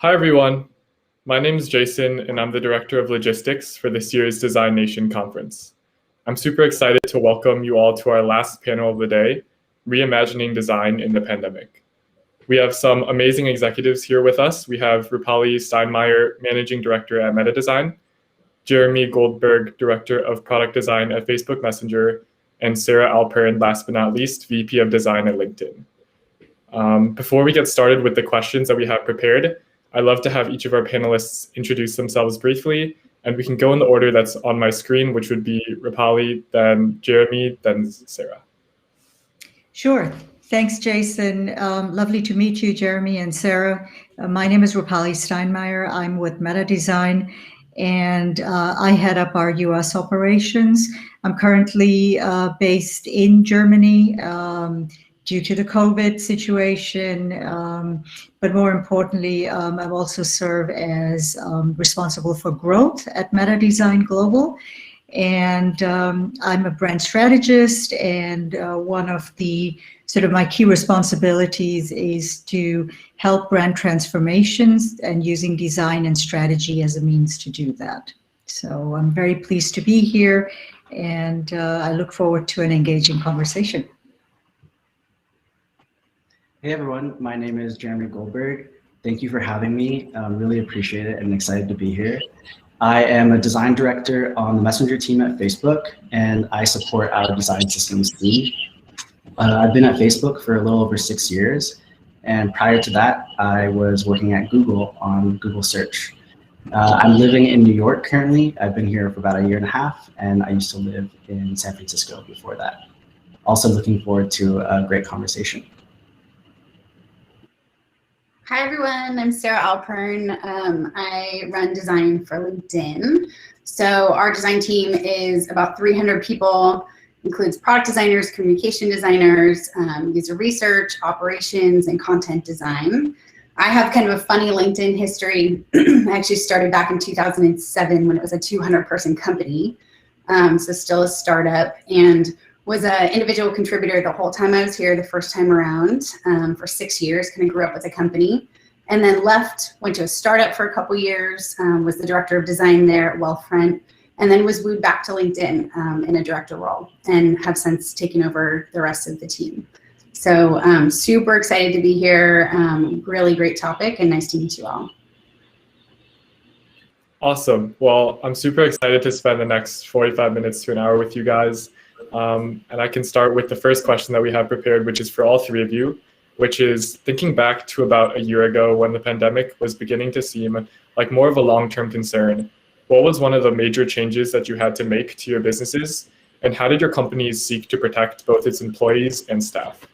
Hi, everyone. My name is Jason, and I'm the Director of Logistics for this year's Design Nation Conference. I'm super excited to welcome you all to our last panel of the day, Reimagining Design in the Pandemic. We have some amazing executives here with us. We have Rupali Steinmeyer, Managing Director at MetaDesign, Jeremy Goldberg, Director of Product Design at Facebook Messenger, and Sarah Alpern, last but not least, VP of Design at LinkedIn. Before we get started with the questions that we have prepared, I'd love to have each of our panelists introduce themselves briefly, and we can go in the order that's on my screen, which would be Rupali, then Jeremy, then Sarah. Sure. Thanks, Jason. Lovely to meet you, Jeremy and Sarah. My name is Rupali Steinmeyer. I'm with MetaDesign, and I head up our US operations. I'm currently based in Germany due to the COVID situation, but more importantly, I also serve as responsible for growth at MetaDesign Global. And I'm a brand strategist, and one of the sort of my key responsibilities is to help brand transformations and using design and strategy as a means to do that. So I'm very pleased to be here, and I look forward to an engaging conversation. Hey everyone, my name is Jeremy Goldberg. Thank you for having me. Really appreciate it and excited to be here. I am a design director on the Messenger team at Facebook, and I support our design systems team. I've been at Facebook for a little over 6 years, and prior to that, I was working at Google on Google Search. I'm living in New York currently. I've been here for about 1.5 years, and I used to live in San Francisco before that. Also looking forward to a great conversation. Hi everyone, I'm Sarah Alpern. I run design for LinkedIn. So our design team is about 300 people, includes product designers, communication designers, user research, operations, and content design. I have kind of a funny LinkedIn history. I actually started back in 2007 when it was a 200-person company, so still a startup, and was an individual contributor the whole time I was here the first time around for 6 years, kind of grew up with a company, and then left, went to a startup for a couple years, was the director of design there at Wealthfront, and then was wooed back to LinkedIn in a director role, and have since taken over the rest of the team. So super excited to be here, really great topic, and nice to meet you all. Awesome. Well, I'm super excited to spend the next 45 minutes to an hour with you guys. And I can start with the first question that we have prepared, which is for all three of you, which is thinking back to about a year ago when the pandemic was beginning to seem like more of a long-term concern. What was one of the major changes that you had to make to your businesses, and how did your companies seek to protect both its employees and staff?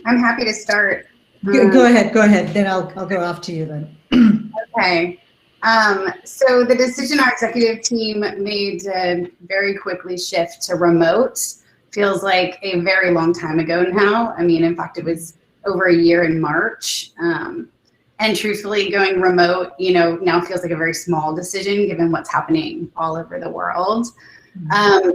I'm happy to start. Go ahead. Then I'll go after you then. Okay. So the decision our executive team made to very quickly shift to remote feels like a very long time ago now. I mean, in fact, it was over a year in March. And truthfully, going remote, now feels like a very small decision given what's happening all over the world.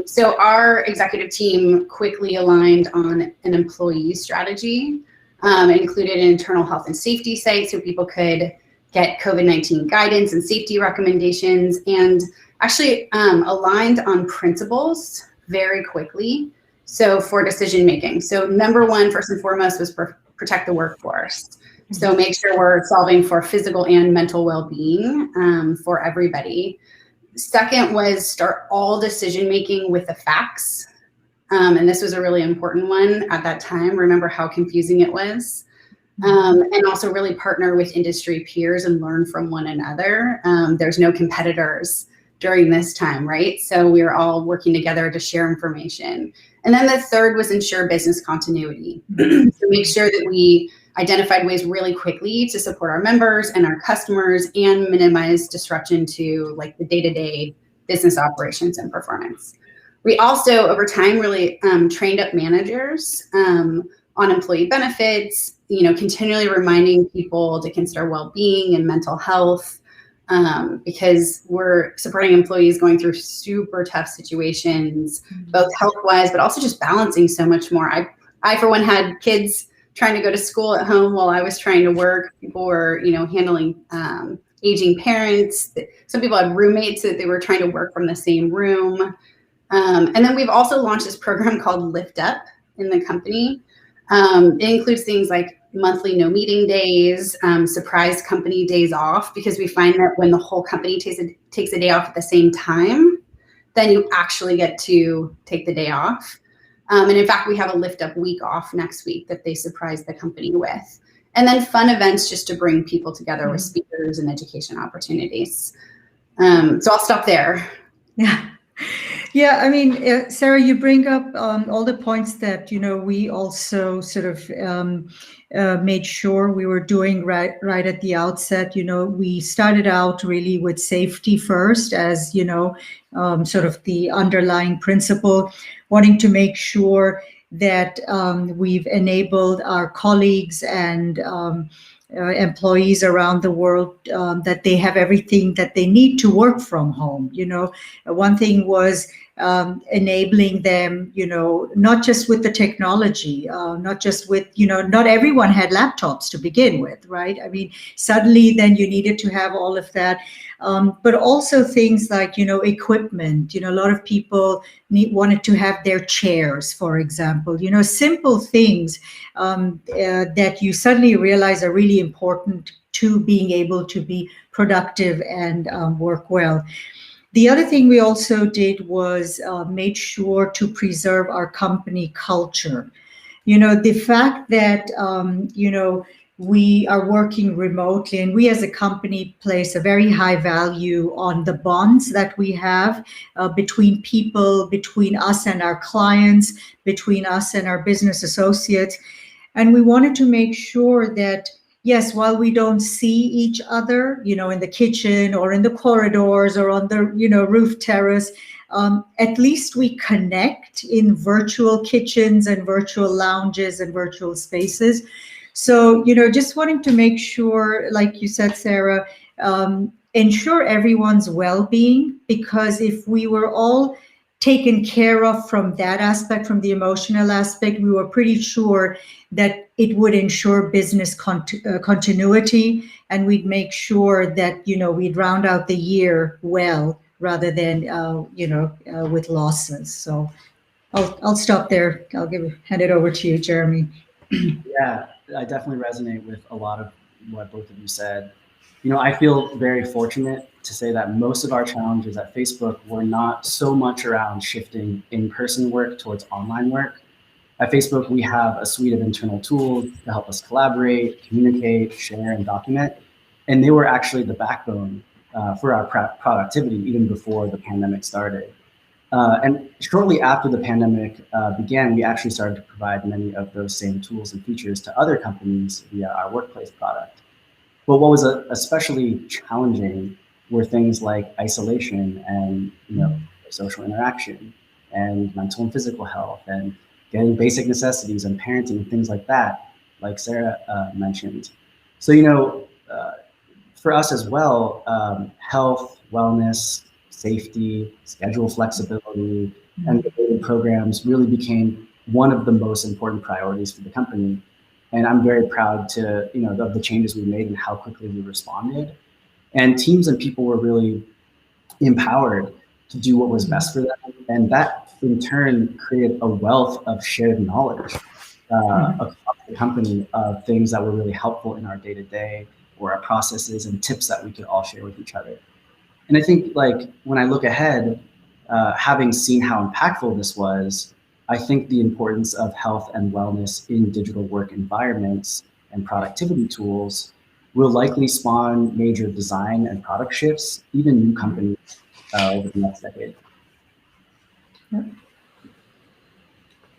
So our executive team quickly aligned on an employee strategy, included an internal health and safety site so people could get COVID-19 guidance and safety recommendations, and actually aligned on principles very quickly. So for decision making. So number one, first and foremost, was protect the workforce. So make sure we're solving for physical and mental well-being for everybody. Second was start all decision making with the facts. And this was a really important one at that time. Remember how confusing it was. And also really partner with industry peers and learn from one another. There's no competitors during this time, right? So we were all working together to share information. And then the third was ensure business continuity. So make sure that we identified ways really quickly to support our members and our customers and minimize disruption to like the day-to-day business operations and performance. We also, over time, really trained up managers on employee benefits, continually reminding people to consider well-being and mental health, because we're supporting employees going through super tough situations, both health-wise, but also just balancing so much more. I, for one, had kids trying to go to school at home while I was trying to work. People were, handling aging parents. Some people had roommates that they were trying to work from the same room. And then we've also launched this program called Lift Up in the company. It includes things like monthly no meeting days, surprise company days off, because we find that when the whole company takes a day off at the same time, then you actually get to take the day off. And in fact, we have a Lift Up week off next week that they surprise the company with. And then fun events just to bring people together with speakers and education opportunities. So I'll stop there. Yeah. Yeah, I mean, Sarah, you bring up all the points that, we also sort of made sure we were doing right at the outset. We started out really with safety first as, sort of the underlying principle, wanting to make sure that we've enabled our colleagues and employees around the world that they have everything that they need to work from home. One thing was enabling them, not just with the technology, not just with, not everyone had laptops to begin with, right? I mean, suddenly then you needed to have all of that, but also things like, equipment. A lot of people wanted to have their chairs, for example, simple things that you suddenly realize are really important to being able to be productive and work well. The other thing we also did was made sure to preserve our company culture. The fact that, we are working remotely, and we as a company place a very high value on the bonds that we have between people, between us and our clients, between us and our business associates. And we wanted to make sure that, yes, while we don't see each other, in the kitchen or in the corridors or on the, roof terrace, at least we connect in virtual kitchens and virtual lounges and virtual spaces. So, just wanting to make sure, like you said, Sarah, ensure everyone's well-being, because if we were all taken care of from that aspect, from the emotional aspect, we were pretty sure that it would ensure business continuity, and we'd make sure that, we'd round out the year well rather than, with losses. So I'll stop there. I'll hand it over to you, Jeremy. Yeah, I definitely resonate with a lot of what both of you said. I feel very fortunate to say that most of our challenges at Facebook were not so much around shifting in-person work towards online work. At Facebook, we have a suite of internal tools to help us collaborate, communicate, share, and document. And they were actually the backbone for our productivity even before the pandemic started. And shortly after the pandemic began, we actually started to provide many of those same tools and features to other companies via our workplace product. But what was especially challenging were things like isolation and social interaction and mental and physical health and getting basic necessities and parenting and things like that, like Sarah mentioned. So for us as well, health, wellness, safety, schedule flexibility, and related programs really became one of the most important priorities for the company. And I'm very proud to, of the changes we made and how quickly we responded. And teams and people were really empowered to do what was best for them. And that in turn created a wealth of shared knowledge across the company of things that were really helpful in our day-to-day or our processes and tips that we could all share with each other. And I think when I look ahead, having seen how impactful this was, I think the importance of health and wellness in digital work environments and productivity tools will likely spawn major design and product shifts, even new companies over the next decade.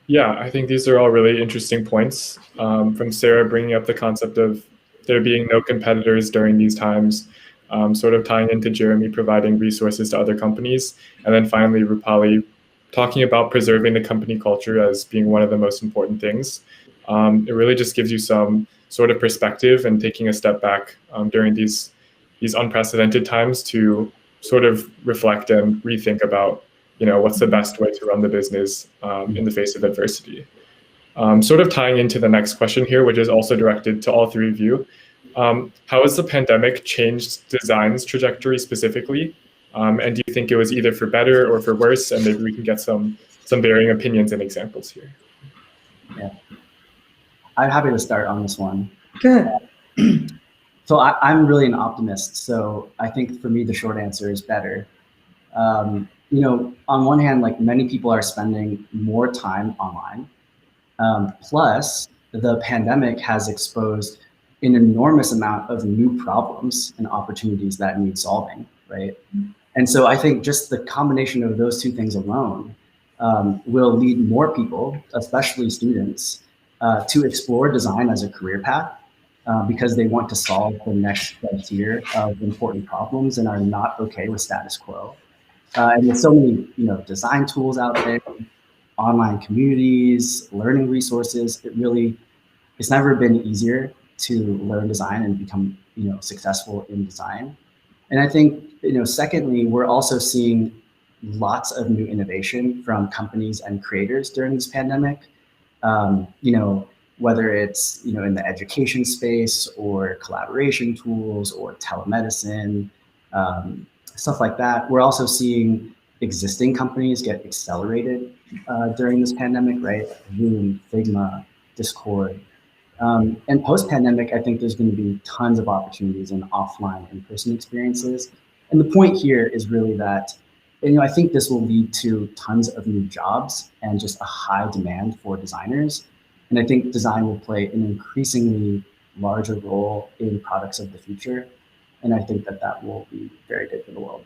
Yeah, I think these are all really interesting points. From Sarah bringing up the concept of there being no competitors during these times, sort of tying into Jeremy providing resources to other companies, and then finally Rupali talking about preserving the company culture as being one of the most important things. It really just gives you some sort of perspective and taking a step back during these unprecedented times to sort of reflect and rethink about, what's the best way to run the business in the face of adversity. Sort of tying into the next question here, which is also directed to all three of you. How has the pandemic changed design's trajectory specifically? And do you think it was either for better or for worse? And maybe we can get some varying opinions and examples here. Yeah, I'm happy to start on this one. Good. So I'm really an optimist. So I think for me, the short answer is better. You know, on one hand, like many people are spending more time online. Plus, the pandemic has exposed an enormous amount of new problems and opportunities that need solving, right? And so I think just the combination of those two things alone will lead more people, especially students, to explore design as a career path because they want to solve the next frontier of important problems and are not okay with status quo. And there's so many, you know, design tools out there, online communities, learning resources. It's never been easier to learn design and become, you know, successful in design. And I think, you know, secondly, we're also seeing lots of new innovation from companies and creators during this pandemic. You know, whether it's, you know, in the education space or collaboration tools or telemedicine, stuff like that. We're also seeing existing companies get accelerated during this pandemic, right? Zoom, Figma, Discord. And post-pandemic, I think there's going to be tons of opportunities in offline in-person experiences. And the point here is really that, you know, I think this will lead to tons of new jobs and just a high demand for designers. And I think design will play an increasingly larger role in products of the future. And I think that that will be very good for the world.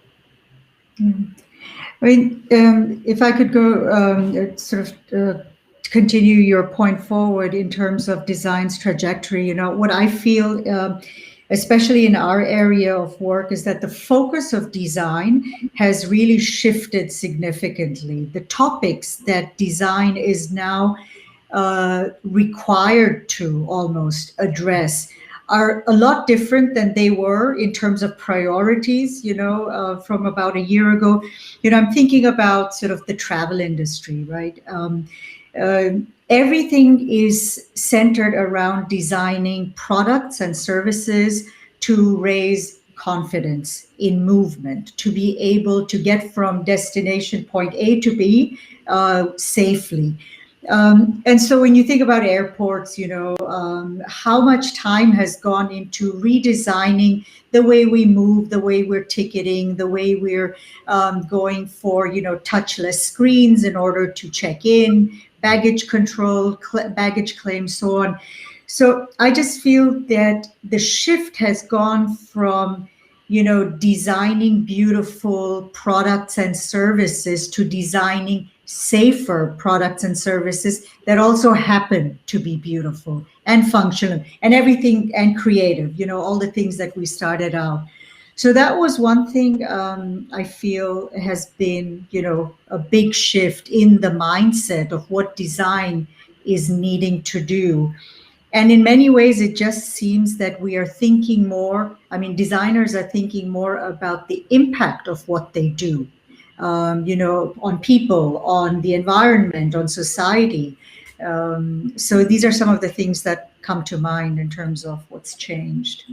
I mean, if I could go sort of continue your point forward in terms of design's trajectory, you know, what I feel, especially in our area of work, is that the focus of design has really shifted significantly. The topics that design is now required to almost address are a lot different than they were in terms of priorities, you know, from about a year ago. You know, I'm thinking about sort of the travel industry, right? Everything is centered around designing products and services to raise confidence in movement, to be able to get from destination point A to B safely. And so when you think about airports, you know, how much time has gone into redesigning the way we move, the way we're ticketing, the way we're going for, you know, touchless screens in order to check in, baggage control, baggage claims, so on. So I just feel that the shift has gone from, you know, designing beautiful products and services to designing safer products and services that also happen to be beautiful and functional and everything and creative, you know, all the things that we started out. So that was one thing I feel has been, you know, a big shift in the mindset of what design is needing to do. And in many ways, it just seems that we are thinking more, I mean, designers are thinking more about the impact of what they do, you know, on people, on the environment, on society. So these are some of the things that come to mind in terms of what's changed.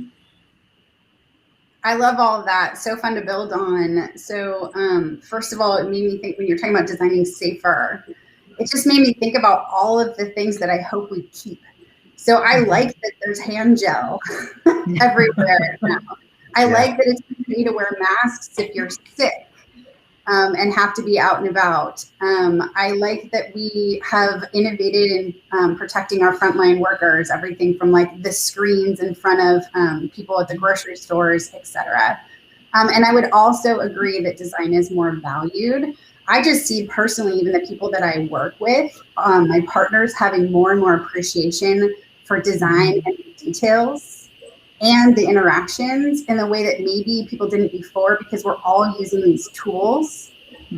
I love all of that. So fun to build on. So first of all, it made me think when you're talking about designing safer, it just made me think about all of the things that I hope we keep. So I like that there's hand gel everywhere now. I like that it's okay to wear masks if you're sick and have to be out and about. I like that we have innovated in protecting our frontline workers, everything from like the screens in front of people at the grocery stores, et cetera. And I would also agree that design is more valued. I just see personally, even the people that I work with, my partners having more and more appreciation for design and details and the interactions in the way that maybe people didn't before, because we're all using these tools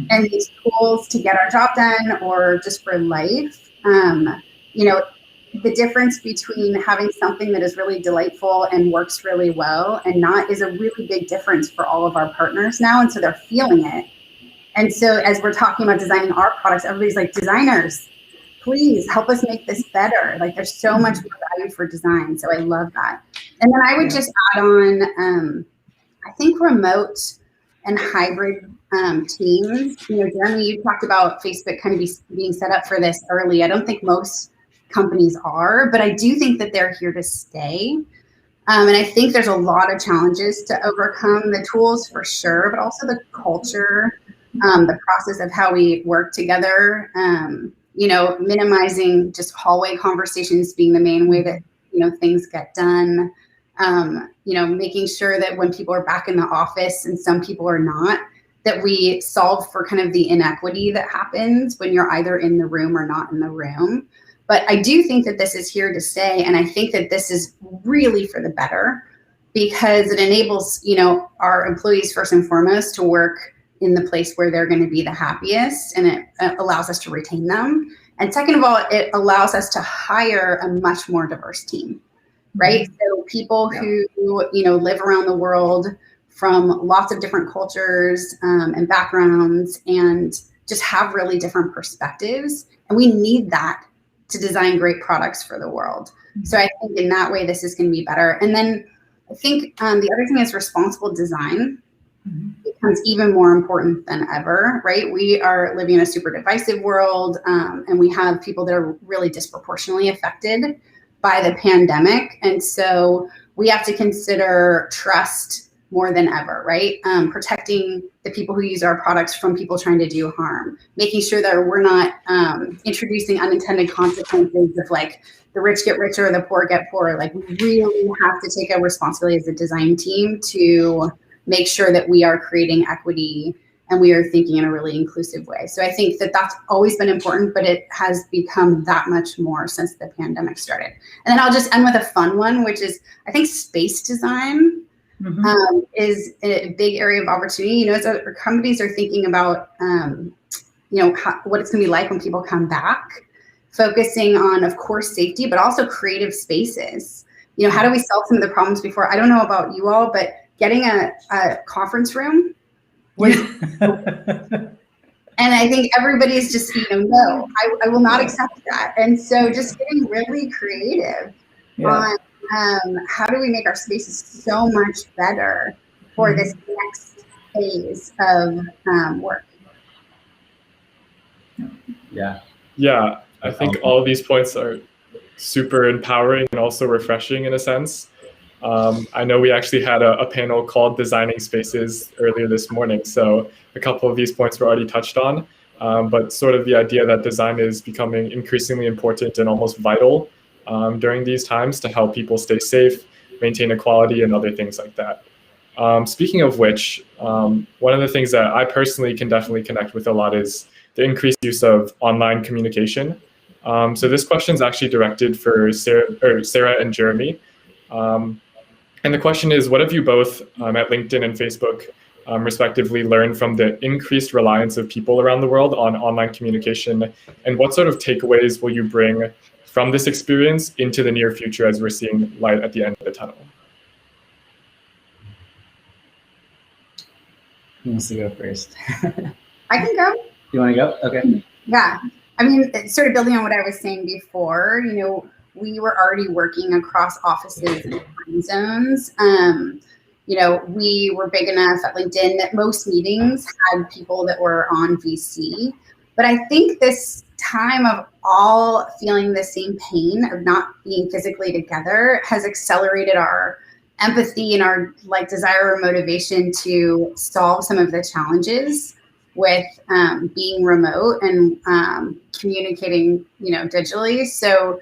and these tools to get our job done or just for life. You know, the difference between having something that is really delightful and works really well and not is a really big difference for all of our partners now. And so they're feeling it. And so as we're talking about designing our products, everybody's like, designers, please help us make this better. Like there's so much more value for design. So I love that. And then I would just add on, I think remote and hybrid teams. You know, Jeremy, you talked about Facebook kind of being set up for this early. I don't think most companies are, but I do think that they're here to stay. And I think there's a lot of challenges to overcome, the tools for sure, but also the culture, the process of how we work together, you know, minimizing just hallway conversations being the main way that, you know, things get done. You know, making sure that when people are back in the office and some people are not, that we solve for kind of the inequity that happens when you're either in the room or not in the room. But I do think that this is here to stay. And I think that this is really for the better because it enables, you know, our employees first and foremost to work in the place where they're going to be the happiest, and it allows us to retain them. And second of all, it allows us to hire a much more diverse team, right? So people who, you know, live around the world from lots of different cultures and backgrounds and just have really different perspectives. And we need that to design great products for the world. So I think in that way, this is going to be better. And then I think the other thing is responsible design becomes even more important than ever, right? We are living in a super divisive world, and we have people that are really disproportionately affected by the pandemic. And so we have to consider trust more than ever, right? Protecting the people who use our products from people trying to do harm, making sure that we're not introducing unintended consequences of like the rich get richer, the poor get poorer. Like we really have to take a responsibility as a design team to make sure that we are creating equity and we are thinking in a really inclusive way. So I think that that's always been important, but it has become that much more since the pandemic started. And then I'll just end with a fun one, which is I think space design is a big area of opportunity. You know, as our companies are thinking about, you know, what it's going to be like when people come back, focusing on, of course, safety, but also creative spaces. You know, how do we solve some of the problems before? I don't know about you all, but getting a conference room was, and I think everybody's just, you know, no, I will not accept that. And so just getting really creative on how do we make our spaces so much better for this next phase of work. Yeah, I think all of these points are super empowering and also refreshing in a sense. I know we actually had a panel called Designing Spaces earlier this morning, so a couple of these points were already touched on, but sort of the idea that design is becoming increasingly important and almost vital during these times to help people stay safe, maintain equality, and other things like that. Speaking of which, one of the things that I personally can definitely connect with a lot is the increased use of online communication. So this question is actually directed for Sarah and Jeremy. And the question is, what have you both at LinkedIn and Facebook respectively learned from the increased reliance of people around the world on online communication? And what sort of takeaways will you bring from this experience into the near future as we're seeing light at the end of the tunnel? Who wants to go first? I can go. You want to go? Okay. Yeah. I mean, sort of building on what I was saying before, you know, we were already working across offices and time zones. You know, we were big enough at LinkedIn that most meetings had people that were on VC. But I think this time of all feeling the same pain of not being physically together has accelerated our empathy and our like desire or motivation to solve some of the challenges with being remote and communicating, you know, digitally. So,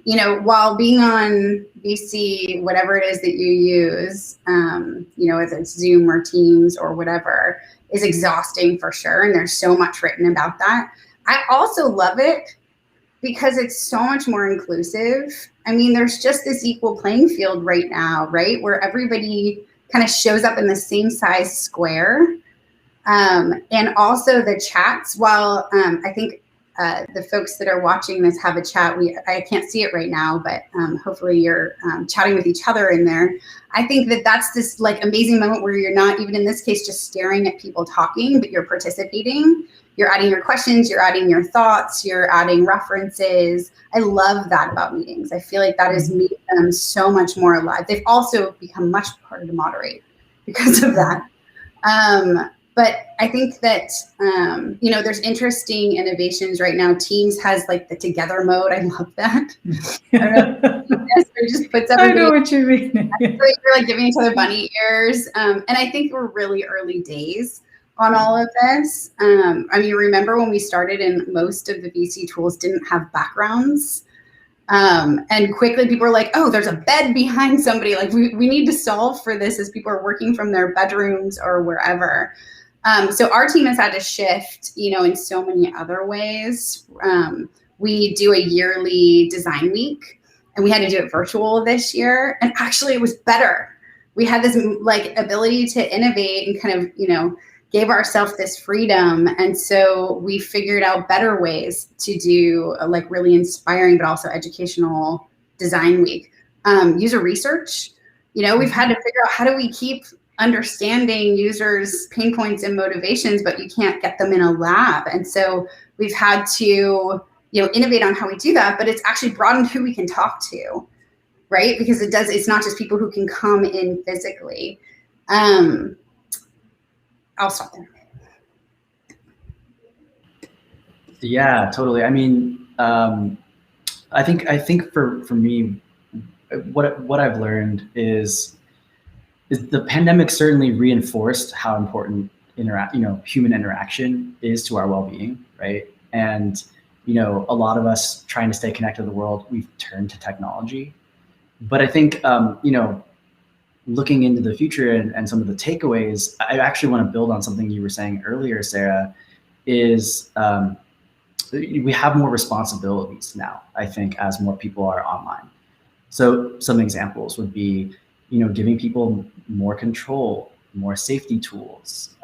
you know, while being on VC, whatever it is that you use, you know, whether it's Zoom or Teams or whatever, is exhausting for sure. And there's so much written about that. I also love it because it's so much more inclusive. I mean, there's just this equal playing field right now, right? Where everybody kind of shows up in the same size square. And also the chats, while I think the folks that are watching this have a chat, I can't see it right now, but hopefully you're chatting with each other in there. I think that that's this like amazing moment where you're not, even in this case, just staring at people talking, but you're participating. you're adding your questions, you're adding your thoughts, you're adding references. I love that about meetings. I feel like that has made them so much more alive. They've also become much harder to moderate because of that. But I think that, there's interesting innovations right now. Teams has like the together mode. I love that. I don't know. It just puts everybody. I know what you mean. We're like giving each other bunny ears. And I think we're really early days on all of this. Remember when we started and most of the VC tools didn't have backgrounds? And quickly people were like, oh, there's a bed behind somebody. Like we need to solve for this as people are working from their bedrooms or wherever. So our team has had to shift, in so many other ways. We do a yearly design week and we had to do it virtual this year. And actually it was better. We had this like ability to innovate and kind of, gave ourselves this freedom. And so we figured out better ways to do like really inspiring, but also educational design week. User research, we've had to figure out how do we keep understanding users' pain points and motivations, but you can't get them in a lab. And so we've had to, innovate on how we do that, but it's actually broadened who we can talk to, right? Because it's not just people who can come in physically. I'll stop there. Yeah, totally. I think for me, what I've learned is the pandemic certainly reinforced how important human interaction is to our well-being, right? And a lot of us trying to stay connected to the world, we've turned to technology. But I think looking into the future and some of the takeaways, I actually want to build on something you were saying earlier, Sarah, is we have more responsibilities now, I think, as more people are online. So some examples would be, giving people more control, more safety tools,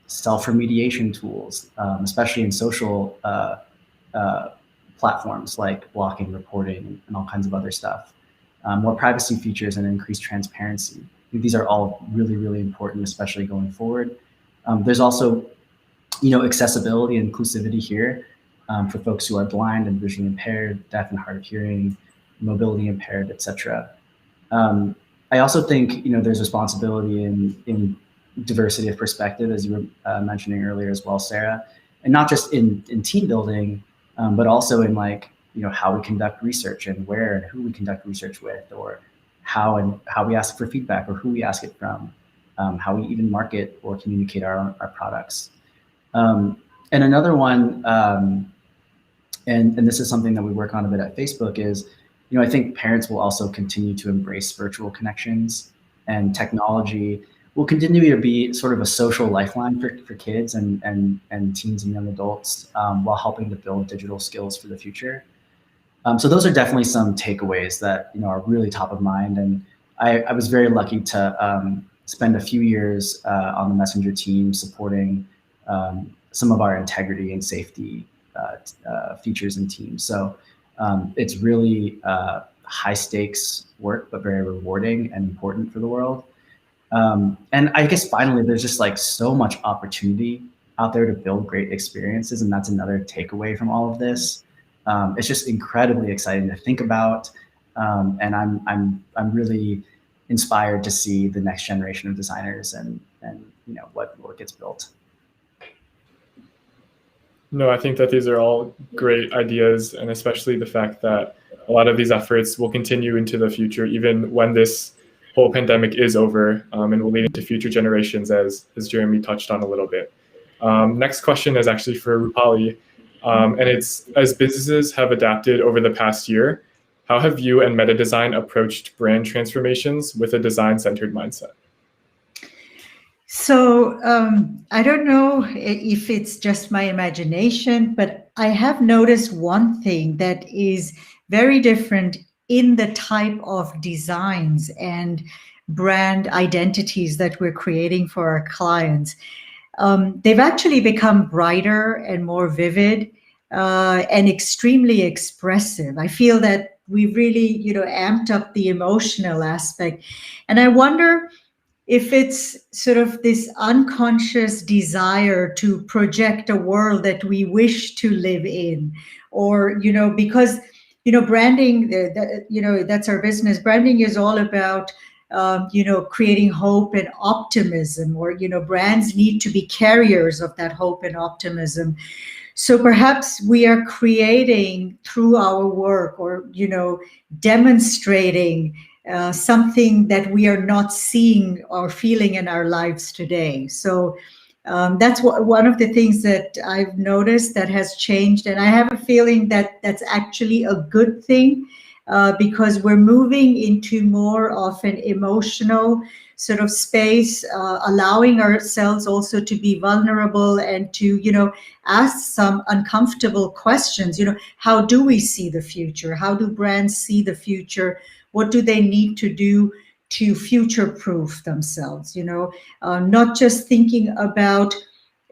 self-remediation tools, especially in social platforms like blocking, reporting, and all kinds of other stuff. More privacy features and increased transparency. These are all really, really important, especially going forward. There's also, accessibility and inclusivity here for folks who are blind and visually impaired, deaf and hard of hearing, mobility impaired, etc. I also think, there's responsibility in diversity of perspective, as you were mentioning earlier as well, Sarah, and not just in team building, but also in how we conduct research and where and who we conduct research with, or how we ask for feedback or who we ask it from, how we even market or communicate our products. And another one, and this is something that we work on a bit at Facebook, is, I think parents will also continue to embrace virtual connections, and technology will continue to be sort of a social lifeline for kids and teens and young adults, while helping to build digital skills for the future. So those are definitely some takeaways that are really top of mind. And I was very lucky to spend a few years on the Messenger team supporting some of our integrity and safety features and teams. So it's really high stakes work, but very rewarding and important for the world. And I guess finally, there's just so much opportunity out there to build great experiences, and that's another takeaway from all of this. It's just incredibly exciting to think about, and I'm really inspired to see the next generation of designers and what gets built. No, I think that these are all great ideas, and especially the fact that a lot of these efforts will continue into the future, even when this whole pandemic is over, and will lead into future generations, as Jeremy touched on a little bit. Next question is actually for Rupali, and it's, as businesses have adapted over the past year, how have you and MetaDesign approached brand transformations with a design-centered mindset? So I don't know if it's just my imagination, but I have noticed one thing that is very different in the type of designs and brand identities that we're creating for our clients. They've actually become brighter and more vivid and extremely expressive. I feel that we really, amped up the emotional aspect. And I wonder if it's sort of this unconscious desire to project a world that we wish to live in, or, because, branding, that's our business. Branding is all about, creating hope and optimism, or, brands need to be carriers of that hope and optimism. So perhaps we are creating through our work, or, demonstrating something that we are not seeing or feeling in our lives today. So that's one of the things that I've noticed that has changed. And I have a feeling that that's actually a good thing, because we're moving into more of an emotional sort of space, allowing ourselves also to be vulnerable and to, ask some uncomfortable questions. How do we see the future? How do brands see the future? What do they need to do to future-proof themselves? Not just thinking about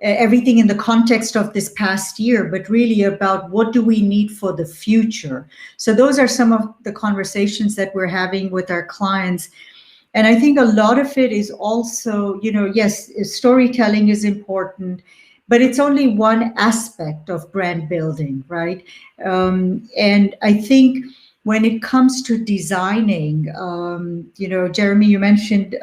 everything in the context of this past year, but really about what do we need for the future. So those are some of the conversations that we're having with our clients. And I think a lot of it is also, yes, storytelling is important, but it's only one aspect of brand building, right? And I think when it comes to designing, Jeremy, you mentioned,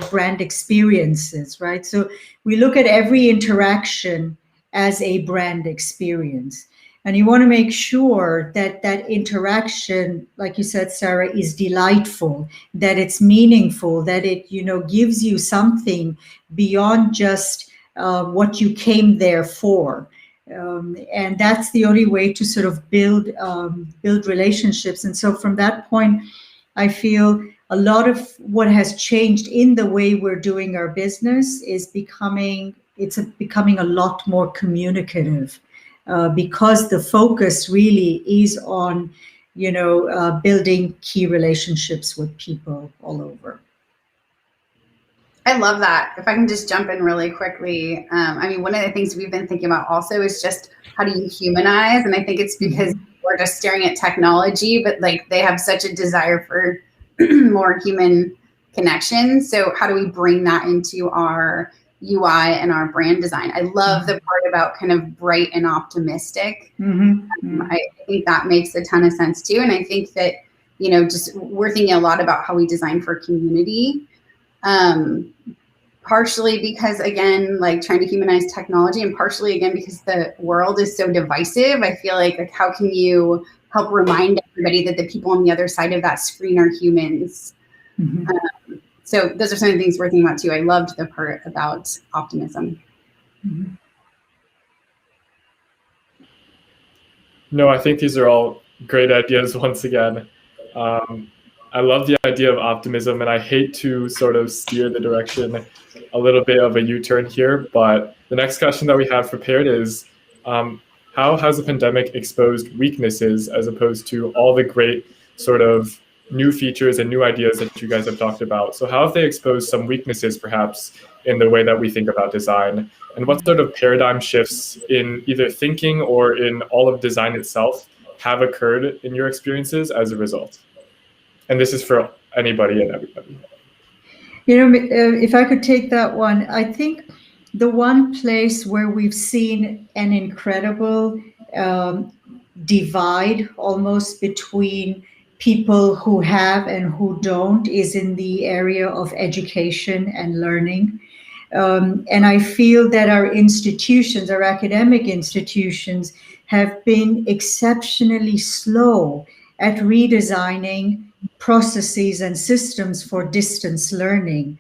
brand experiences, right? So we look at every interaction as a brand experience. And you want to make sure that that interaction, like you said, Sarah, is delightful, that it's meaningful, that it, gives you something beyond just what you came there for. And that's the only way to sort of build relationships. And so from that point, I feel a lot of what has changed in the way we're doing our business is becoming a lot more communicative, because the focus really is on, building key relationships with people all over. I love that. If I can just jump in really quickly. One of the things we've been thinking about also is just how do you humanize? And I think it's because we're just staring at technology, but like they have such a desire for more human connection. So how do we bring that into our UI and our brand design? I love the part about kind of bright and optimistic. I think that makes a ton of sense too. And I think that, just we're thinking a lot about how we design for community. Partially because, again, like trying to humanize technology, and partially again because the world is so divisive. I feel like how can you help remind everybody that the people on the other side of that screen are humans? So those are some of the things we're thinking about too. I loved the part about optimism. No, I think these are all great ideas once again. I love the idea of optimism, and I hate to sort of steer the direction a little bit of a U-turn here, but the next question that we have prepared is, how has the pandemic exposed weaknesses as opposed to all the great sort of new features and new ideas that you guys have talked about? So how have they exposed some weaknesses perhaps in the way that we think about design? And what sort of paradigm shifts in either thinking or in all of design itself have occurred in your experiences as a result? And this is for anybody and everybody. If I could take that one, I think the one place where we've seen an incredible divide almost between people who have and who don't is in the area of education and learning. And I feel that our institutions, our academic institutions, have been exceptionally slow at redesigning processes and systems for distance learning.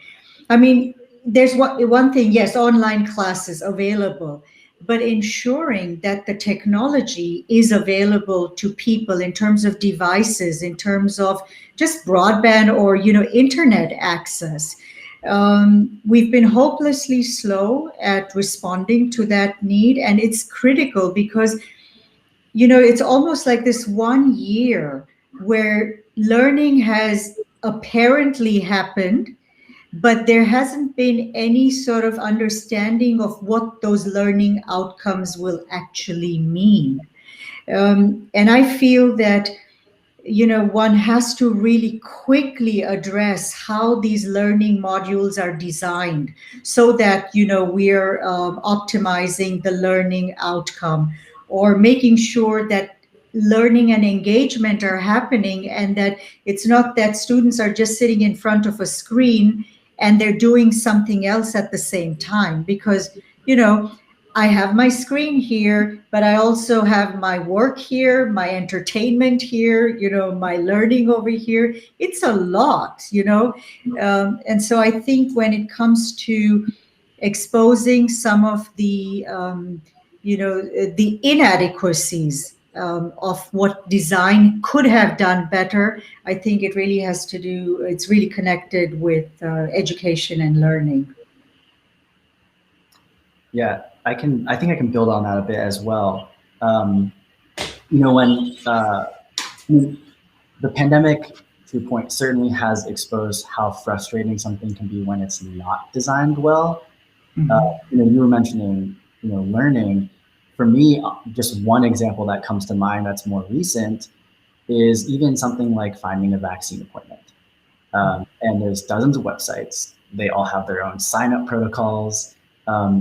There's one thing, yes, online classes available, but ensuring that the technology is available to people in terms of devices, in terms of just broadband or, internet access. We've been hopelessly slow at responding to that need, and it's critical because, it's almost like this 1 year where learning has apparently happened, but there hasn't been any sort of understanding of what those learning outcomes will actually mean. And I feel that one has to really quickly address how these learning modules are designed so that, we're optimizing the learning outcome, or making sure that learning and engagement are happening, and that it's not that students are just sitting in front of a screen and they're doing something else at the same time. Because, I have my screen here, but I also have my work here, my entertainment here, my learning over here. It's a lot, and so I think when it comes to exposing some of the, the inadequacies of what design could have done better, I think it really has to do, it's really connected with education and learning. Yeah, I think I can build on that a bit as well. When the pandemic, to your point, certainly has exposed how frustrating something can be when it's not designed well. Mm-hmm. You were mentioning, learning. For me, just one example that comes to mind that's more recent is even something like finding a vaccine appointment. And there's dozens of websites. They all have their own sign-up protocols.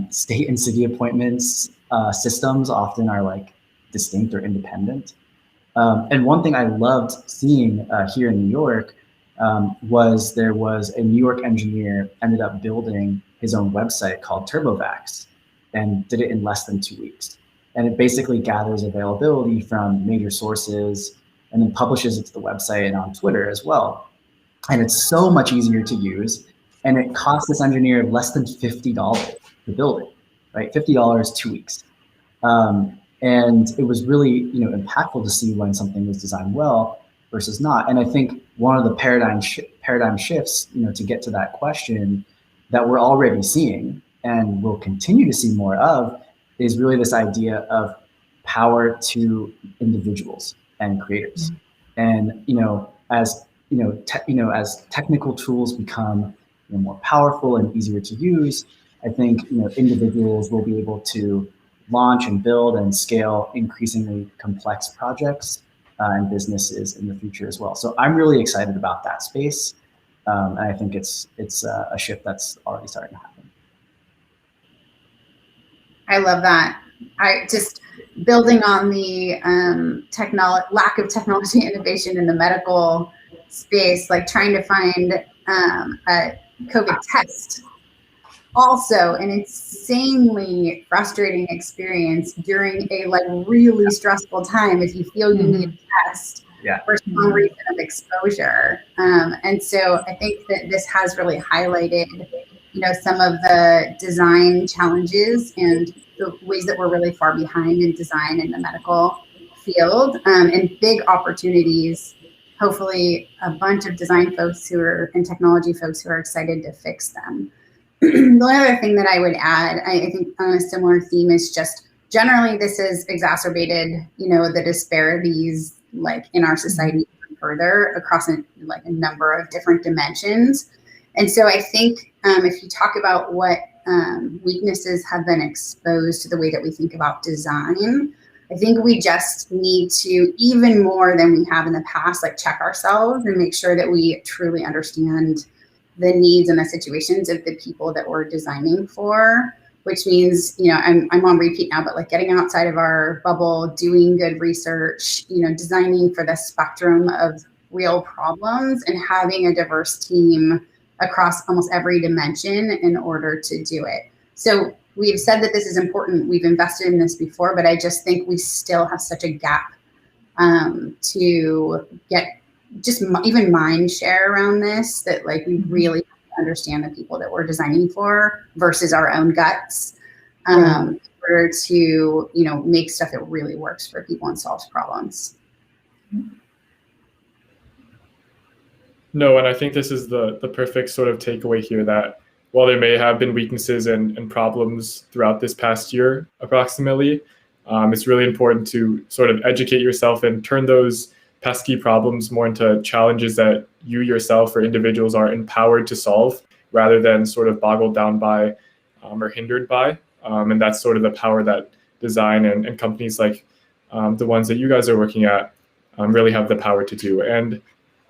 State and city appointments systems often are like distinct or independent. And one thing I loved seeing here in New York was there was a New York engineer ended up building his own website called TurboVax and did it in less than 2 weeks. And it basically gathers availability from major sources and then publishes it to the website and on Twitter as well. And it's so much easier to use. And it cost this engineer less than $50 to build it, right? $50, 2 weeks. And it was really, impactful to see when something was designed well versus not. And I think one of the paradigm shifts, to get to that question that we're already seeing and will continue to see more of is really this idea of power to individuals and creators. And, as as technical tools become more powerful and easier to use, I think individuals will be able to launch and build and scale increasingly complex projects and businesses in the future as well. So I'm really excited about that space, and I think it's a shift that's already starting to happen. I love that. I just building on the lack of technology innovation in the medical space, like trying to find a COVID test. Also, an insanely frustrating experience during a really stressful time if you feel you need a test for some reason of exposure. And so I think that this has really highlighted, some of the design challenges and the ways that we're really far behind in design in the medical field, and big opportunities. Hopefully, a bunch of design folks and technology folks who are excited to fix them. The only other thing that I would add, I think on a similar theme, is just generally this has exacerbated, the disparities in our society further across a number of different dimensions. And so I think if you talk about what weaknesses have been exposed to the way that we think about design, I think we just need to, even more than we have in the past, check ourselves and make sure that we truly understand the needs and the situations of the people that we're designing for, which means, I'm on repeat now, but getting outside of our bubble, doing good research, designing for the spectrum of real problems and having a diverse team across almost every dimension in order to do it. So we've said that this is important. We've invested in this before, but I just think we still have such a gap to get just even mind share around this, that we really understand the people that we're designing for versus our own guts, in order to make stuff that really works for people and solves problems. No, and I think this is the perfect sort of takeaway here, that while there may have been weaknesses and problems throughout this past year approximately, it's really important to sort of educate yourself and turn those pesky problems more into challenges that you yourself or individuals are empowered to solve, rather than sort of boggled down by or hindered by. And that's sort of the power that design and companies like the ones that you guys are working at really have the power to do. And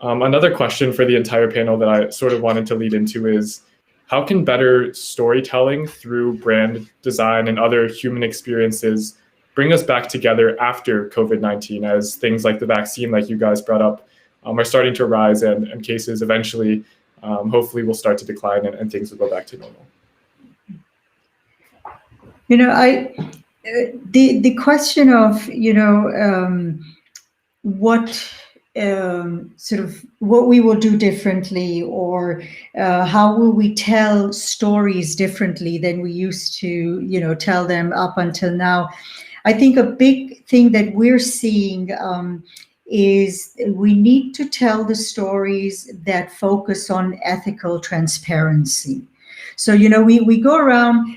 another question for the entire panel that I sort of wanted to lead into is, how can better storytelling through brand design and other human experiences bring us back together after COVID-19, as things like the vaccine, like you guys brought up, are starting to rise, and cases eventually, hopefully, will start to decline and things will go back to normal? You know, the question of, you know, what sort of what we will do differently, or how will we tell stories differently than we used to, you know, tell them up until now. I think a big thing that we're seeing is we need to tell the stories that focus on ethical transparency. So, you know, we go around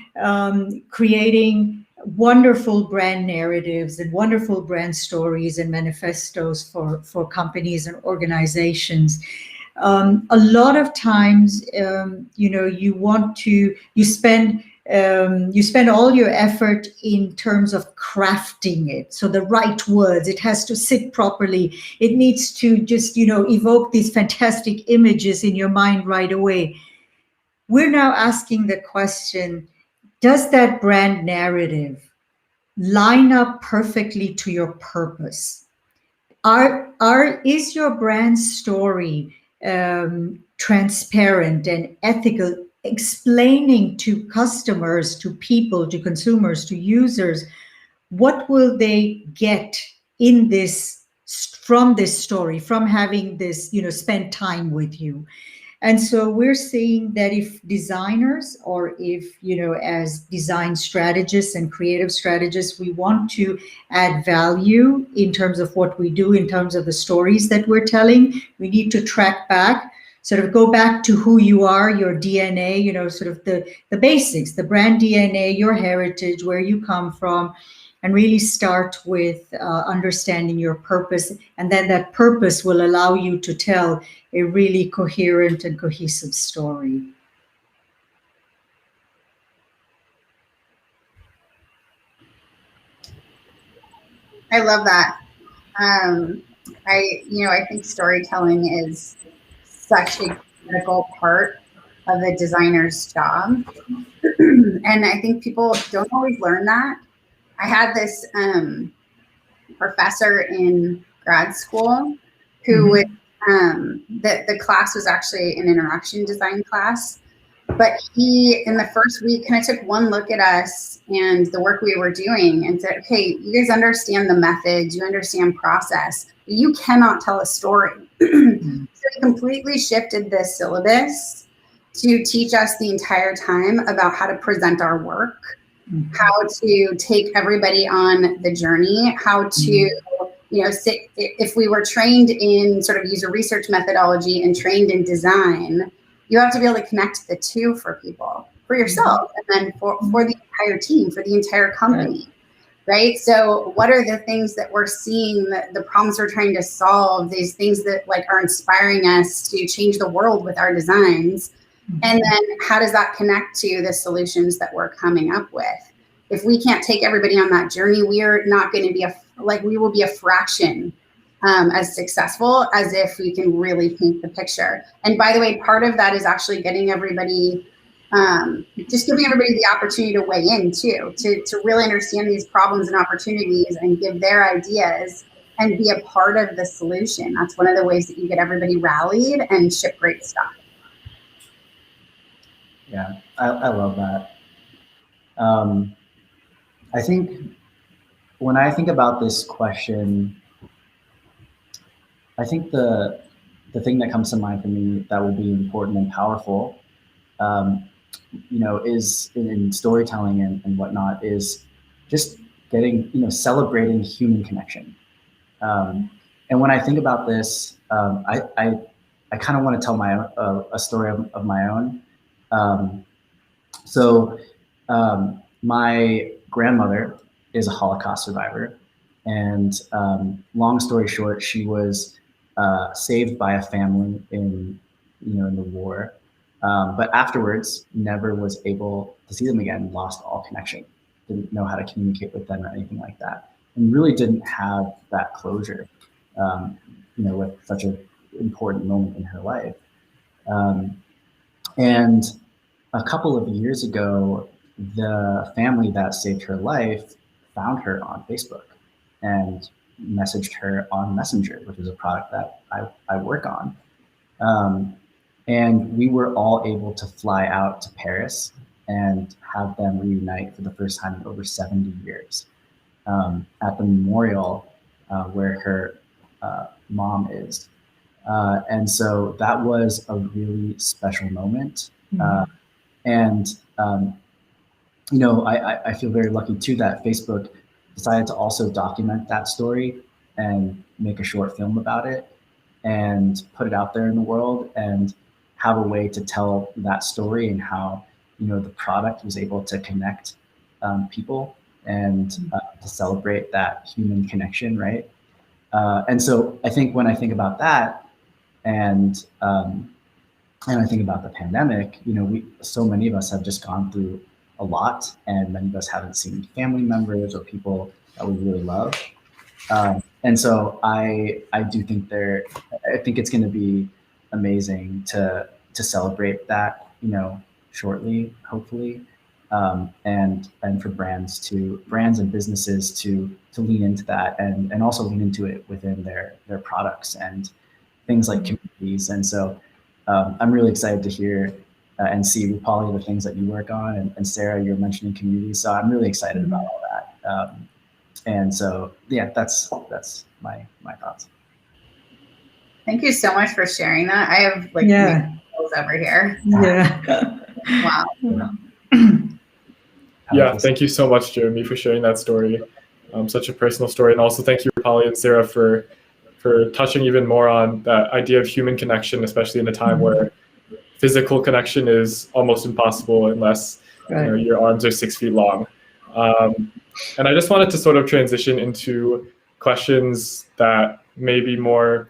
creating wonderful brand narratives and wonderful brand stories and manifestos for companies and organizations. A lot of times, you know, you spend all your effort in terms of crafting it. So the right words, it has to sit properly. It needs to just, you know, evoke these fantastic images in your mind right away. We're now asking the question, does that brand narrative line up perfectly to your purpose? Is your brand story transparent and ethical, explaining to customers, to people, to consumers, to users, what will they get in this, from this story, from having this, you know, spend time with you? And so we're seeing that if designers, or if, you know, as design strategists and creative strategists, we want to add value in terms of what we do, in terms of the stories that we're telling, we need to track back, sort of go back to who you are, your DNA, you know, sort of the basics, the brand DNA, your heritage, where you come from, and really start with understanding your purpose. And then that purpose will allow you to tell a really coherent and cohesive story. I love that. I think storytelling is such a critical part of a designer's job. And I think people don't always learn that. I had this professor in grad school who would, the class was actually an interaction design class, but he, in the first week, kind of took one look at us and the work we were doing and said, okay, you guys understand the methods, you understand process, but you cannot tell a story. So he completely shifted this syllabus to teach us the entire time about how to present our work, how to take everybody on the journey, how to, if we were trained in sort of user research methodology and trained in design, you have to be able to connect the two for people, for yourself, and then for the entire team, for the entire company, right? So what are the things that we're seeing, the problems we're trying to solve, these things that like are inspiring us to change the world with our designs? And then how does that connect to the solutions that we're coming up with? If we can't take everybody on that journey, we are not going to be we will be a fraction as successful as if we can really paint the picture. And by the way, part of that is actually getting everybody, just giving everybody the opportunity to weigh in too, to really understand these problems and opportunities and give their ideas and be a part of the solution. That's one of the ways that you get everybody rallied and ship great stuff. Yeah, I love that. I think when I think about this question, I think the thing that comes to mind for me that will be important and powerful, is in storytelling and whatnot, is just getting, celebrating human connection. And when I think about this, I kind of want to tell a story of my own. My grandmother is a Holocaust survivor, and long story short, she was saved by a family in the war, but afterwards never was able to see them again. Lost all connection, didn't know how to communicate with them or anything like that, and really didn't have that closure. with such an important moment in her life. And a couple of years ago, the family that saved her life found her on Facebook and messaged her on Messenger, which is a product that I work on. And we were all able to fly out to Paris and have them reunite for the first time in over 70 years at the memorial where her mom is. And so that was a really special moment. And I feel very lucky too that Facebook decided to also document that story and make a short film about it and put it out there in the world and have a way to tell that story and how, the product was able to connect people and to celebrate that human connection, right? And so I think when I think about that and I think about the pandemic, so many of us have just gone through a lot, and many of us haven't seen family members or people that we really love. And so I do think I think it's going to be amazing to celebrate that, shortly, hopefully, and for brands and businesses to lean into that and also lean into it within their products and things like communities. And so I'm really excited to hear and see, Rupali, the things that you work on, and Sarah, you're mentioning communities. So I'm really excited about all that. And so, yeah, that's my thoughts. Thank you so much for sharing that. I have chills over here. Yeah. Wow. Yeah, thank you so much, Jeremy, for sharing that story. Such a personal story. And also thank you, Rupali and Sarah, for touching even more on that idea of human connection, especially in a time where physical connection is almost impossible unless your arms are 6 feet long. And I just wanted to sort of transition into questions that may be more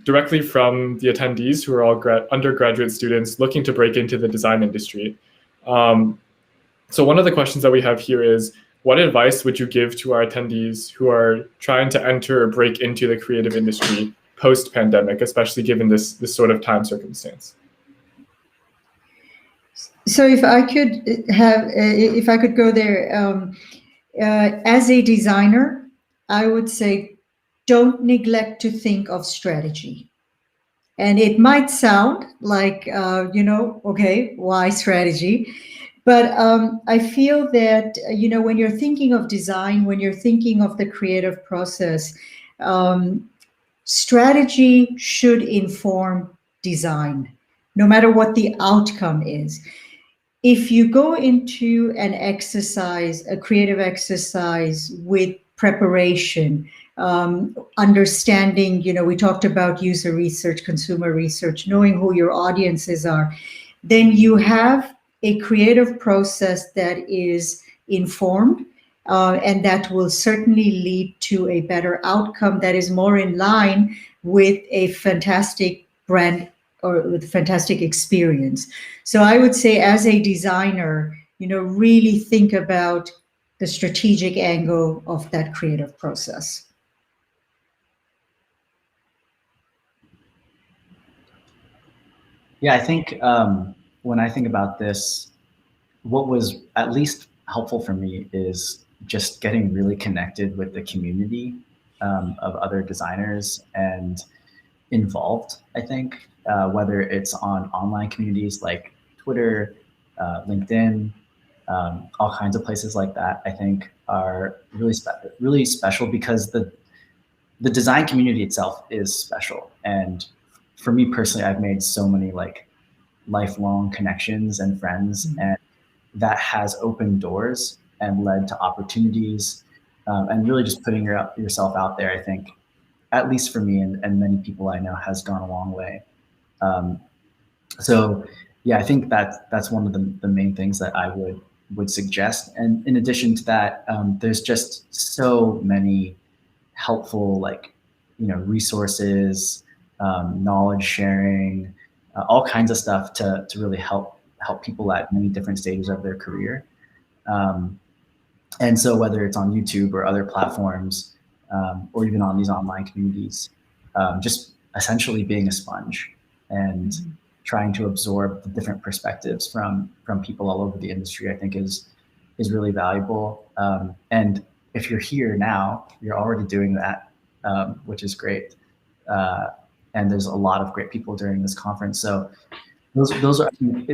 directly from the attendees who are all undergraduate students looking to break into the design industry. So one of the questions that we have here is, what advice would you give to our attendees who are trying to enter or break into the creative industry post-pandemic, especially given this sort of time circumstance? So if I could go there, as a designer, I would say, don't neglect to think of strategy. And it might sound like, okay, why strategy? But I feel that, when you're thinking of design, when you're thinking of the creative process, strategy should inform design, no matter what the outcome is. If you go into an exercise, a creative exercise with preparation, understanding, we talked about user research, consumer research, knowing who your audiences are, then you have a creative process that is informed, and that will certainly lead to a better outcome that is more in line with a fantastic brand or with fantastic experience. So I would say, as a designer, really think about the strategic angle of that creative process. Yeah, I think when I think about this, what was at least helpful for me is just getting really connected with the community of other designers and involved, I think, whether it's on online communities like Twitter, LinkedIn, all kinds of places like that, I think are really special because the design community itself is special. And for me personally, I've made so many lifelong connections and friends, and that has opened doors and led to opportunities, and really just putting yourself out there, I think, at least for me and many people I know, has gone a long way. So yeah, I think that's one of the main things that I would suggest. And in addition to that, there's just so many helpful resources, knowledge sharing, all kinds of stuff to really help people at many different stages of their career. And so whether it's on YouTube or other platforms, or even on these online communities, just essentially being a sponge and trying to absorb the different perspectives from people all over the industry, I think is really valuable. And if you're here now, you're already doing that, which is great. And there's a lot of great people during this conference. So those are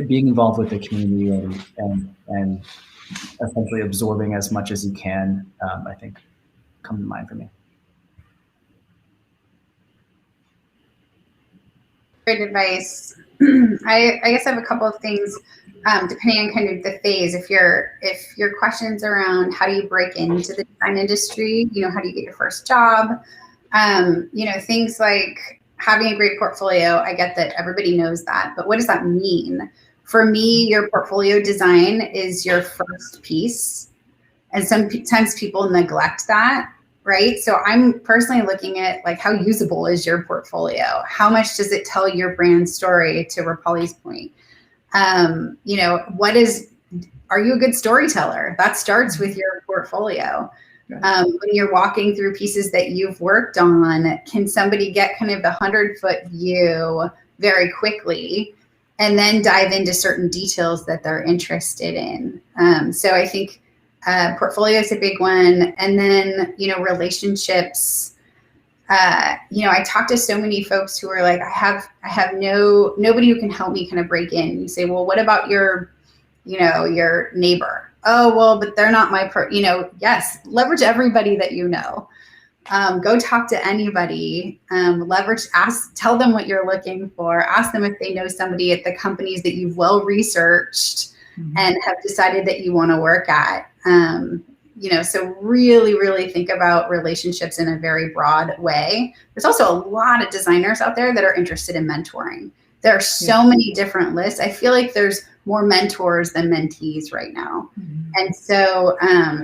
being involved with the community and essentially absorbing as much as you can, I think come to mind for me. Great advice. I guess I have a couple of things, depending on kind of the phase. If your question's around how do you break into the design industry, how do you get your first job, things like having a great portfolio. I get that everybody knows that, but what does that mean? For me, your portfolio design is your first piece, and sometimes people neglect that. Right. So I'm personally looking at like, how usable is your portfolio? How much does it tell your brand story, to Rupali's point? Are you a good storyteller? That starts with your portfolio. When you're walking through pieces that you've worked on, can somebody get kind of the 100-foot view very quickly and then dive into certain details that they're interested in? So I think portfolio is a big one. And then, relationships. I talk to so many folks who are like, I have nobody who can help me kind of break in. You say, well, what about your neighbor? Oh, well, but they're not my yes, leverage everybody that you know. Go talk to anybody, tell them what you're looking for, ask them if they know somebody at the companies that you've well researched and have decided that you want to work at. So really, really think about relationships in a very broad way. There's also a lot of designers out there that are interested in mentoring. There are so many different lists. I feel like there's more mentors than mentees right now. And so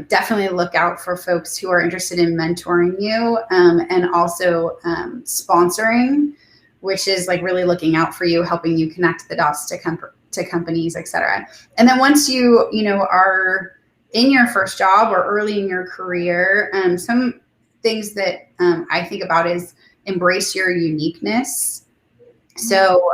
definitely look out for folks who are interested in mentoring you, and also sponsoring, which is like really looking out for you, helping you connect the dots to companies, et cetera. And then once you are in your first job or early in your career, some things that I think about is embrace your uniqueness. So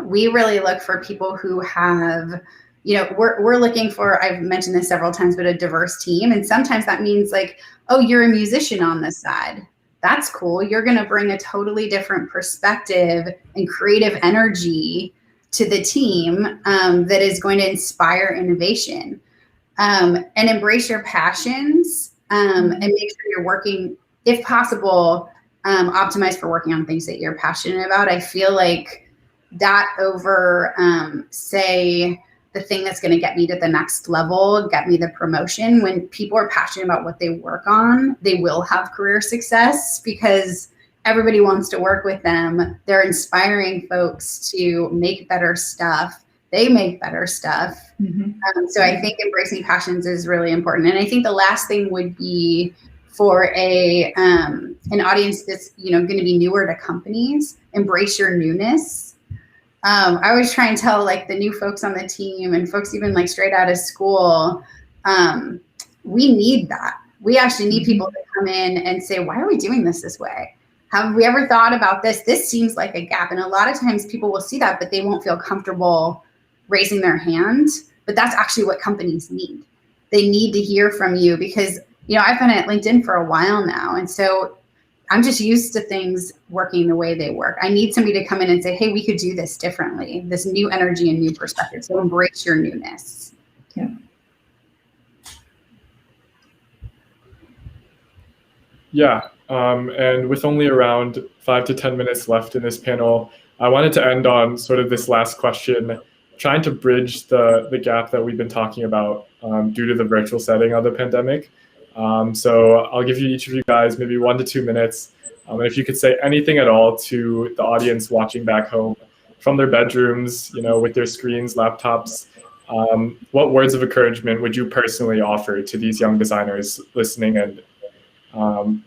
we really look for people who have, we're looking for, I've mentioned this several times, but a diverse team. And sometimes that means like, oh, you're a musician on this side. That's cool. You're going to bring a totally different perspective and creative energy to the team that is going to inspire innovation. And embrace your passions, and make sure you're working, if possible, optimize for working on things that you're passionate about. I feel like that over, say, the thing that's going to get me to the next level, get me the promotion. When people are passionate about what they work on, they will have career success because everybody wants to work with them. They're inspiring folks to make better stuff. They make better stuff. So I think embracing passions is really important. And I think the last thing would be for an audience that's going to be newer to companies, embrace your newness. I always try and tell like the new folks on the team and folks even like straight out of school, we need that. We actually need people to come in and say, why are we doing this way? Have we ever thought about this? This seems like a gap. And a lot of times people will see that, but they won't feel comfortable raising their hand. But that's actually what companies need. They need to hear from you because, I've been at LinkedIn for a while now. And so I'm just used to things working the way they work. I need somebody to come in and say, hey, we could do this differently, this new energy and new perspective. So embrace your newness. Yeah. And with only around 5 to 10 minutes left in this panel, I wanted to end on sort of this last question, trying to bridge the gap that we've been talking about due to the virtual setting of the pandemic. So I'll give each of you guys maybe 1 to 2 minutes. And if you could say anything at all to the audience watching back home from their bedrooms, with their screens, laptops, what words of encouragement would you personally offer to these young designers listening and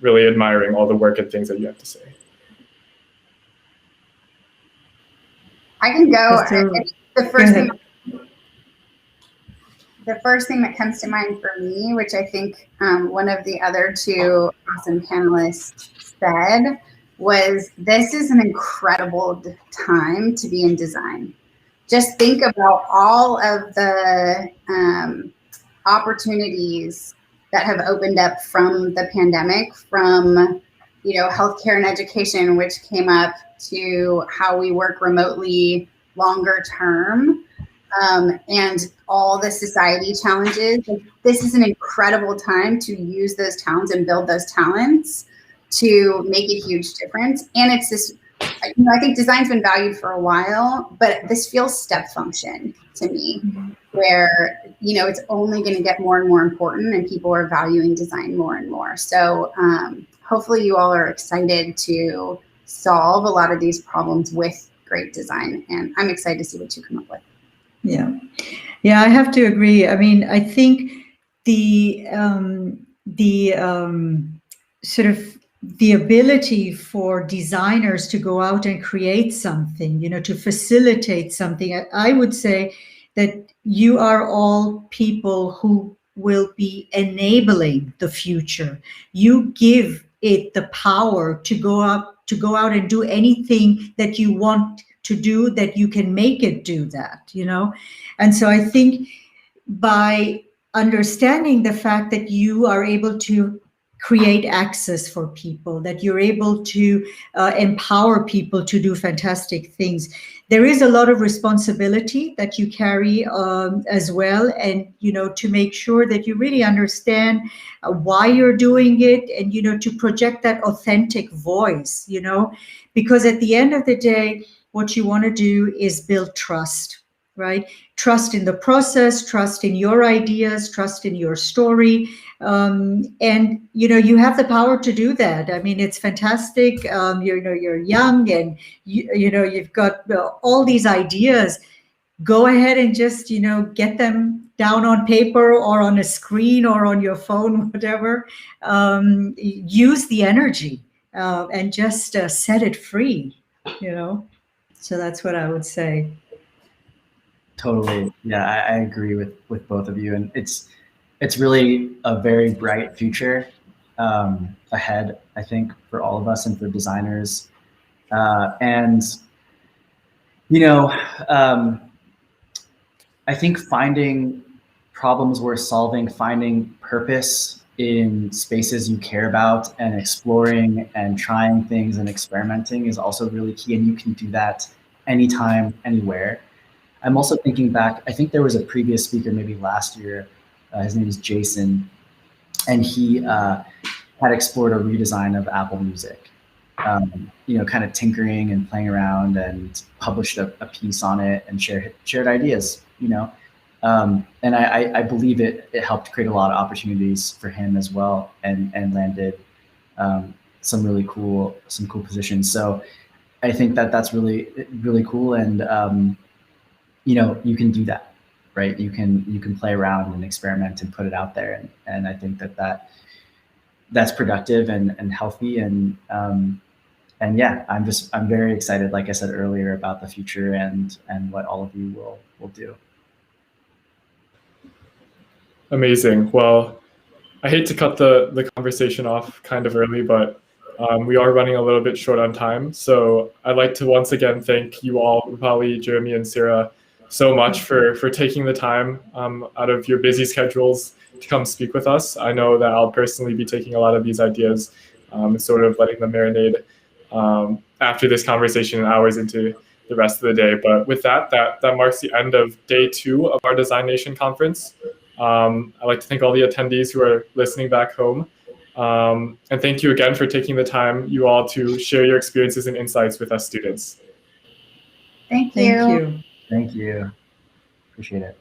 really admiring all the work and things that you have to say? I can go. The first thing. the first thing that comes to mind for me, which I think one of the other two awesome panelists said, was this is an incredible time to be in design. Just think about all of the opportunities that have opened up from the pandemic, from healthcare and education, which came up, to how we work remotely longer term, and all the society challenges. This is an incredible time to use those talents and build those talents to make a huge difference. And it's this, I think design's been valued for a while, but this feels step function to me, where, it's only going to get more and more important, and people are valuing design more and more. So hopefully you all are excited to solve a lot of these problems with great design. And I'm excited to see what you come up with. Yeah, I have to agree. I mean, I think the sort of the ability for designers to go out and create something, to facilitate something, I would say that you are all people who will be enabling the future. You give it the power to go out and do anything that you want to do, that you can make it do that, And so I think by understanding the fact that you are able to create access for people, that you're able to empower people to do fantastic things, there is a lot of responsibility that you carry as well, and to make sure that you really understand why you're doing it, and to project that authentic voice, because at the end of the day, what you want to do is build trust, right? Trust in the process, trust in your ideas, trust in your story. And, you have the power to do that. I mean, it's fantastic. You're young, and, you've got all these ideas. Go ahead and just, get them down on paper or on a screen or on your phone, whatever. Use the energy and just set it free, So that's what I would say. Totally. Yeah, I agree with both of you. And it's really a very bright future ahead, I think, for all of us and for designers. I think finding problems worth solving, finding purpose in spaces you care about, and exploring and trying things and experimenting is also really key. And you can do that anytime, anywhere. I'm also thinking back, I think there was a previous speaker maybe last year, his name is Jason, and he had explored a redesign of Apple Music, kind of tinkering and playing around, and published a piece on it and shared ideas, and I believe it helped create a lot of opportunities for him as well, and landed some cool positions. So I think that's really, really cool. And you can do that, right? You can play around and experiment and put it out there. And I think that's productive and healthy. And yeah, I'm very excited, like I said earlier, about the future and what all of you will do. Amazing. Well, I hate to cut the conversation off kind of early, but we are running a little bit short on time. So I'd like to once again thank you all, Rupali, Jeremy, and Sarah, so much for taking the time out of your busy schedules to come speak with us. I know that I'll personally be taking a lot of these ideas and sort of letting them marinate after this conversation and hours into the rest of the day. But with that marks the end of day 2 of our Design Nation conference. I'd like to thank all the attendees who are listening back home. And thank you again for taking the time, you all, to share your experiences and insights with us students. Thank you. Thank you. Appreciate it.